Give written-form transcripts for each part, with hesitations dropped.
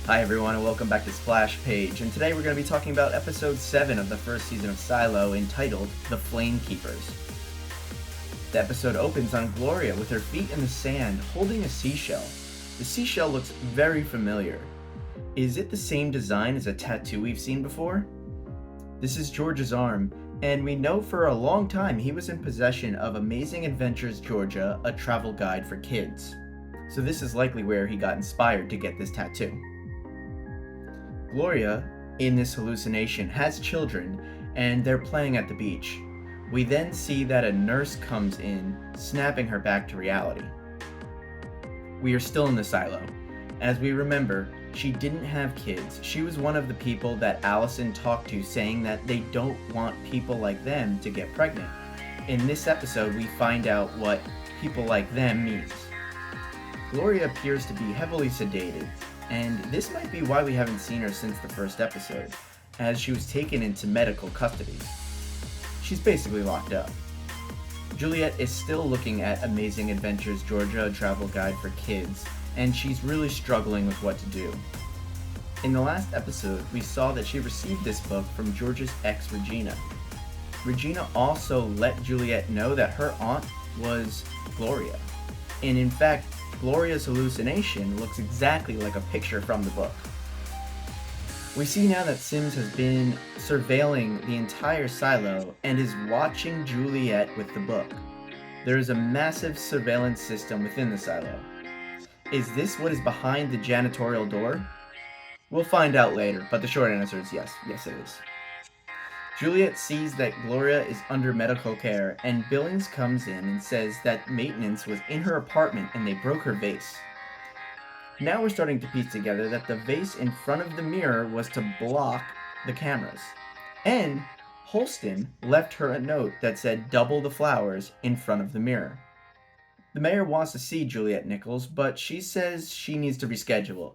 Hi everyone and welcome back to Splash Page, and today we're going to be talking about episode 7 of the first season of Silo, entitled The Flamekeepers. The episode opens on Gloria with her feet in the sand holding a seashell. The seashell looks very familiar. Is it the same design as a tattoo we've seen before? This is George's arm, and we know for a long time he was in possession of Amazing Adventures Georgia, a travel guide for kids. So this is likely where he got inspired to get this tattoo. Gloria, in this hallucination, has children, and they're playing at the beach. We then see that a nurse comes in, snapping her back to reality. We are still in the silo. As we remember, she didn't have kids. She was one of the people that Alison talked to, saying that they don't want people like them to get pregnant. In this episode, we find out what people like them means. Gloria appears to be heavily sedated, and this might be why we haven't seen her since the first episode, as she was taken into medical custody. She's basically locked up. Juliette is still looking at Amazing Adventures Georgia, a travel guide for kids, and she's really struggling with what to do. In the last episode, we saw that she received this book from George's ex, Regina. Regina also let Juliette know that her aunt was Gloria, and in fact, Gloria's hallucination looks exactly like a picture from the book. We see now that Sims has been surveilling the entire silo and is watching Juliette with the book. There is a massive surveillance system within the silo. Is this what is behind the janitorial door? We'll find out later, but the short answer is yes. Yes, it is. Juliette sees that Gloria is under medical care, and Billings comes in and says that maintenance was in her apartment and they broke her vase. Now we're starting to piece together that the vase in front of the mirror was to block the cameras. And Holston left her a note that said double the flowers in front of the mirror. The mayor wants to see Juliette Nichols, but she says she needs to reschedule.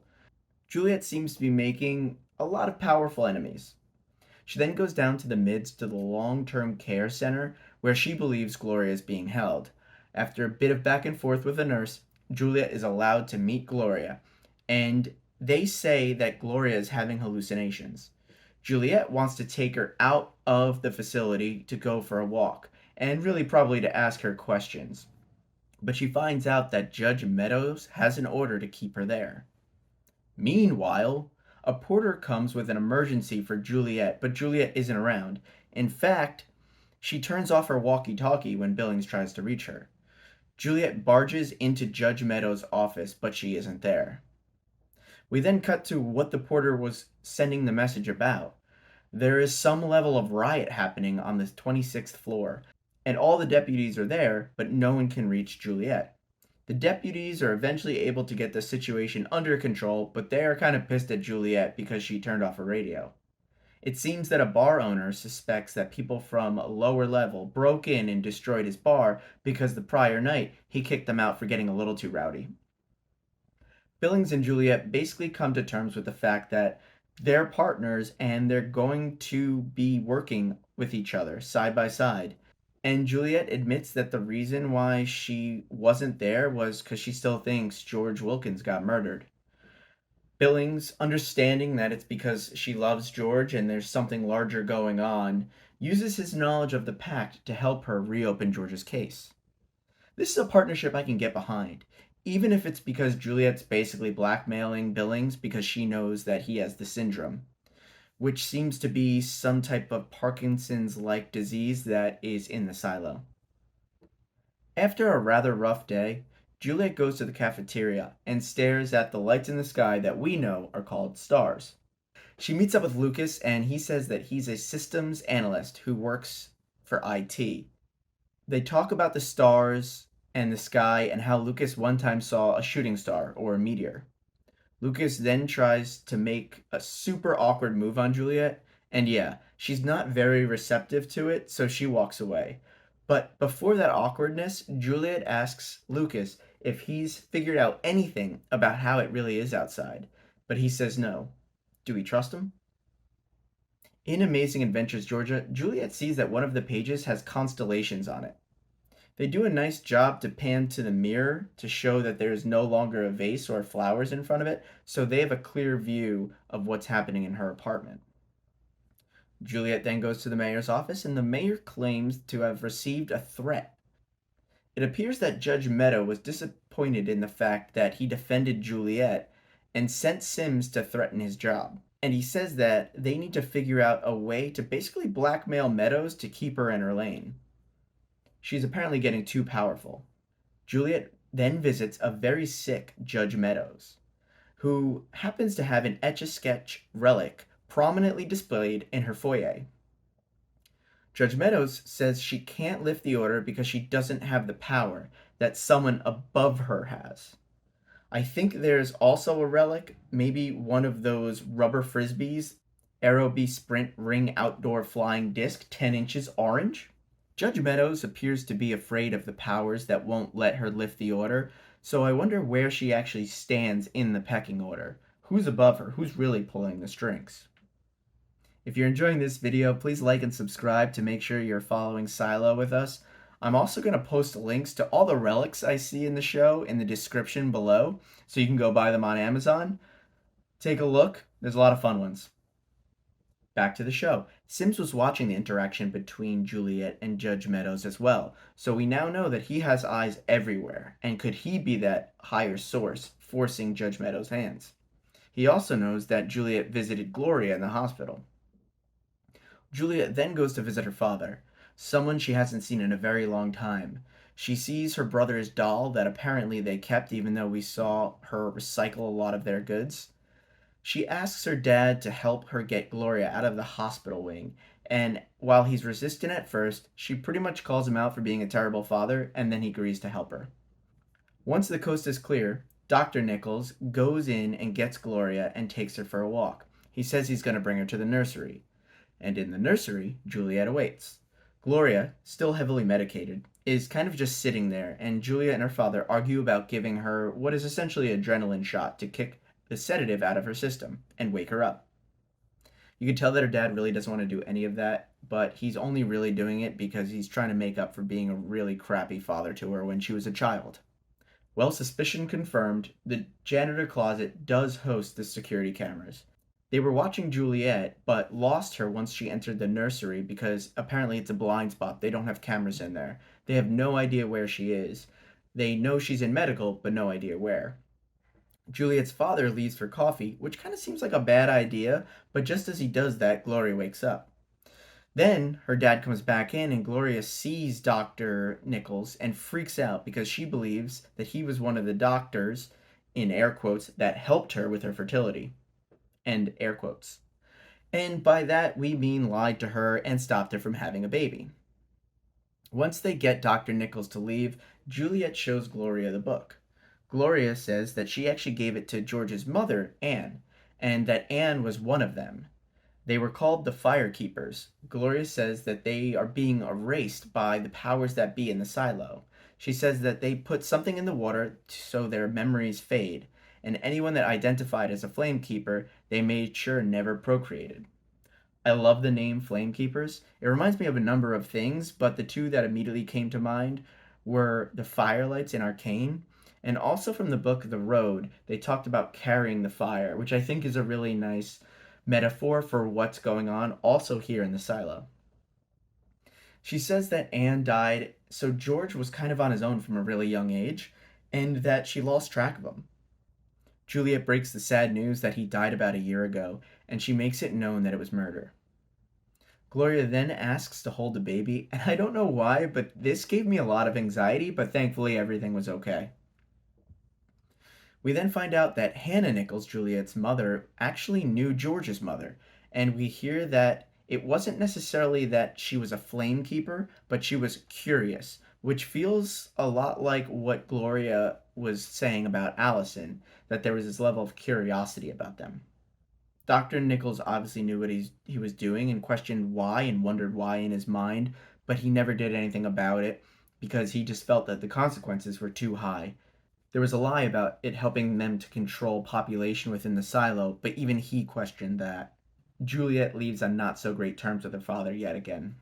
Juliette seems to be making a lot of powerful enemies. She then goes down to the midst to the long-term care center where she believes Gloria is being held. After a bit of back and forth with the nurse, Juliette is allowed to meet Gloria, and they say that Gloria is having hallucinations. Juliette wants to take her out of the facility to go for a walk, and really probably to ask her questions. But she finds out that Judge Meadows has an order to keep her there. Meanwhile, a porter comes with an emergency for Juliette, but Juliette isn't around. In fact, she turns off her walkie-talkie when Billings tries to reach her. Juliette barges into Judge Meadows' office, but she isn't there. We then cut to what the porter was sending the message about. There is some level of riot happening on the 26th floor, and all the deputies are there, but no one can reach Juliette. The deputies are eventually able to get the situation under control, but they are kind of pissed at Juliette because she turned off her radio. It seems that a bar owner suspects that people from a lower level broke in and destroyed his bar because the prior night he kicked them out for getting a little too rowdy. Billings and Juliette basically come to terms with the fact that they're partners and they're going to be working with each other side by side. And Juliette admits that the reason why she wasn't there was because she still thinks George Wilkins got murdered. Billings, understanding that it's because she loves George and there's something larger going on, uses his knowledge of the pact to help her reopen George's case. This is a partnership I can get behind, even if it's because Juliette's basically blackmailing Billings because she knows that he has the syndrome, which seems to be some type of Parkinson's-like disease that is in the silo. After a rather rough day, Juliette goes to the cafeteria and stares at the lights in the sky that we know are called stars. She meets up with Lucas, and he says that he's a systems analyst who works for IT. They talk about the stars and the sky and how Lucas one time saw a shooting star or a meteor. Lucas then tries to make a super awkward move on Juliette, and yeah, she's not very receptive to it, so she walks away. But before that awkwardness, Juliette asks Lucas if he's figured out anything about how it really is outside, but he says no. Do we trust him? In Amazing Adventures Georgia, Juliette sees that one of the pages has constellations on it. They do a nice job to pan to the mirror to show that there is no longer a vase or flowers in front of it, so they have a clear view of what's happening in her apartment. Juliette then goes to the mayor's office, and the mayor claims to have received a threat. It appears that Judge Meadow was disappointed in the fact that he defended Juliette and sent Sims to threaten his job. And he says that they need to figure out a way to basically blackmail Meadows to keep her in her lane. She's apparently getting too powerful. Juliette then visits a very sick Judge Meadows, who happens to have an Etch-a-Sketch relic prominently displayed in her foyer. Judge Meadows says she can't lift the order because she doesn't have the power that someone above her has. I think there's also a relic, maybe one of those rubber frisbees, Aerobi Sprint Ring Outdoor Flying Disc, 10 inches orange. Judge Meadows appears to be afraid of the powers that won't let her lift the order, so I wonder where she actually stands in the pecking order. Who's above her? Who's really pulling the strings? If you're enjoying this video, please like and subscribe to make sure you're following Silo with us. I'm also going to post links to all the relics I see in the show in the description below, so you can go buy them on Amazon. Take a look. There's a lot of fun ones. Back to the show. Sims was watching the interaction between Juliette and Judge Meadows as well, so we now know that he has eyes everywhere, and could he be that higher source forcing Judge Meadows' hands? He also knows that Juliette visited Gloria in the hospital. Juliette then goes to visit her father, someone she hasn't seen in a very long time. She sees her brother's doll that apparently they kept even though we saw her recycle a lot of their goods. She asks her dad to help her get Gloria out of the hospital wing, and while he's resistant at first, she pretty much calls him out for being a terrible father, and then he agrees to help her. Once the coast is clear, Dr. Nichols goes in and gets Gloria and takes her for a walk. He says he's going to bring her to the nursery. And in the nursery, Juliette awaits. Gloria, still heavily medicated, is kind of just sitting there, and Juliette and her father argue about giving her what is essentially an adrenaline shot to kick the sedative out of her system and wake her up. You can tell that her dad really doesn't want to do any of that, but he's only really doing it because he's trying to make up for being a really crappy father to her when she was a child. Well, suspicion confirmed, the janitor closet does host the security cameras. They were watching Juliette, but lost her once she entered the nursery because apparently it's a blind spot. They don't have cameras in there. They have no idea where she is. They know she's in medical, but no idea where. Juliette's father leaves for coffee, which kind of seems like a bad idea, but just as he does that, Gloria wakes up. Then her dad comes back in, and Gloria sees Dr. Nichols and freaks out because she believes that he was one of the doctors, in air quotes, that helped her with her fertility. End air quotes. And by that, we mean lied to her and stopped her from having a baby. Once they get Dr. Nichols to leave, Juliette shows Gloria the book. Gloria says that she actually gave it to George's mother, Anne, and that Anne was one of them. They were called the Firekeepers. Gloria says that they are being erased by the powers that be in the silo. She says that they put something in the water so their memories fade, and anyone that identified as a Flamekeeper, they made sure never procreated. I love the name Flamekeepers. It reminds me of a number of things, but the two that immediately came to mind were the firelights in Arcane, and also from the book The Road, they talked about carrying the fire, which I think is a really nice metaphor for what's going on also here in the silo. She says that Anne died, so George was kind of on his own from a really young age, and that she lost track of him. Juliette breaks the sad news that he died about a year ago, and she makes it known that it was murder. Gloria then asks to hold the baby, and I don't know why, but this gave me a lot of anxiety, but thankfully everything was okay. We then find out that Hannah Nichols, Juliette's mother, actually knew George's mother, and we hear that it wasn't necessarily that she was a Flamekeeper, but she was curious, which feels a lot like what Gloria was saying about Alison, that there was this level of curiosity about them. Dr. Nichols obviously knew what he was doing and questioned why and wondered why in his mind, but he never did anything about it because he just felt that the consequences were too high. There was a lie about it helping them to control population within the silo, but even he questioned that. Juliette leaves on not so great terms with her father yet again.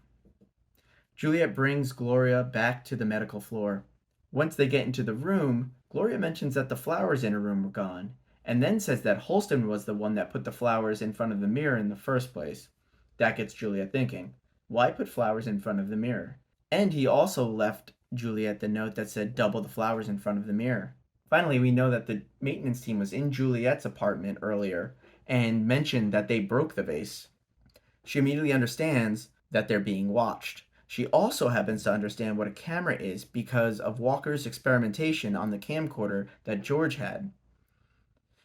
Juliette brings Gloria back to the medical floor. Once they get into the room, Gloria mentions that the flowers in her room were gone, and then says that Holston was the one that put the flowers in front of the mirror in the first place. That gets Juliette thinking, why put flowers in front of the mirror? And he also left Juliette the note that said double the flowers in front of the mirror. Finally, we know that the maintenance team was in Juliette's apartment earlier and mentioned that they broke the vase. She immediately understands that they're being watched. She also happens to understand what a camera is because of Walker's experimentation on the camcorder that George had.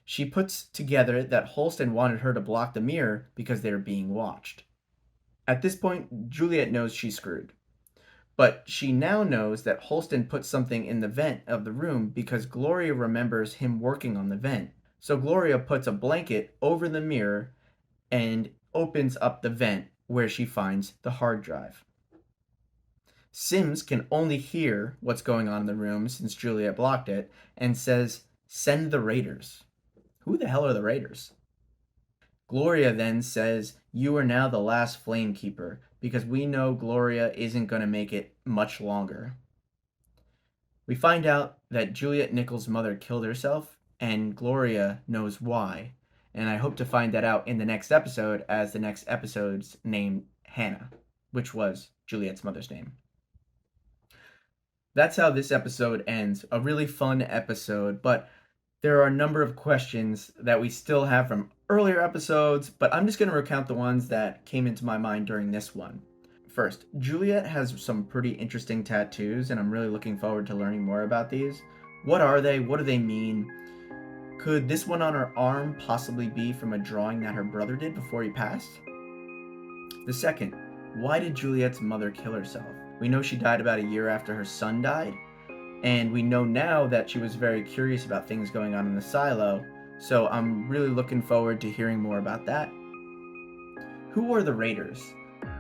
She puts together that Holston wanted her to block the mirror because they were being watched. At this point, Juliette knows she's screwed. But she now knows that Holston put something in the vent of the room because Gloria remembers him working on the vent. So Gloria puts a blanket over the mirror and opens up the vent where she finds the hard drive. Sims can only hear what's going on in the room since Juliette blocked it and says, "Send the raiders." Who the hell are the raiders? Gloria then says, "You are now the last Flamekeeper," because we know Gloria isn't going to make it much longer. We find out that Juliette Nichols' mother killed herself, and Gloria knows why. And I hope to find that out in the next episode, as the next episode's named Hannah, which was Juliette's mother's name. That's how this episode ends. A really fun episode, but there are a number of questions that we still have from earlier episodes, but I'm just going to recount the ones that came into my mind during this one. First, Juliette has some pretty interesting tattoos, and I'm really looking forward to learning more about these. What are they? What do they mean? Could this one on her arm possibly be from a drawing that her brother did before he passed? The second, why did Juliette's mother kill herself? We know she died about a year after her son died, and we know now that she was very curious about things going on in the silo, so I'm really looking forward to hearing more about that. Who are the raiders?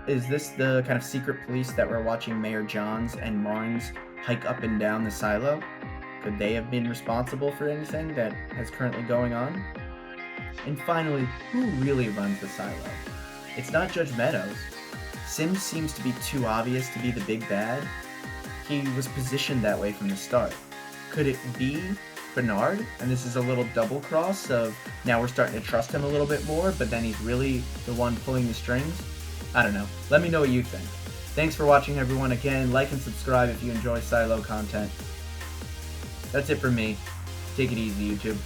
Is this the kind of secret police that we're watching Mayor Johns and Marnes hike up and down the silo? Could they have been responsible for anything that is currently going on? And finally, who really runs the silo? It's not Judge Meadows. Sims seems to be too obvious to be the big bad. He was positioned that way from the start. Could it be Bernard? And this is a little double cross of now we're starting to trust him a little bit more, but then he's really the one pulling the strings? I don't know. Let me know what you think. Thanks for watching, everyone. Again, like and subscribe if you enjoy Silo content. That's it for me. Take it easy, YouTube.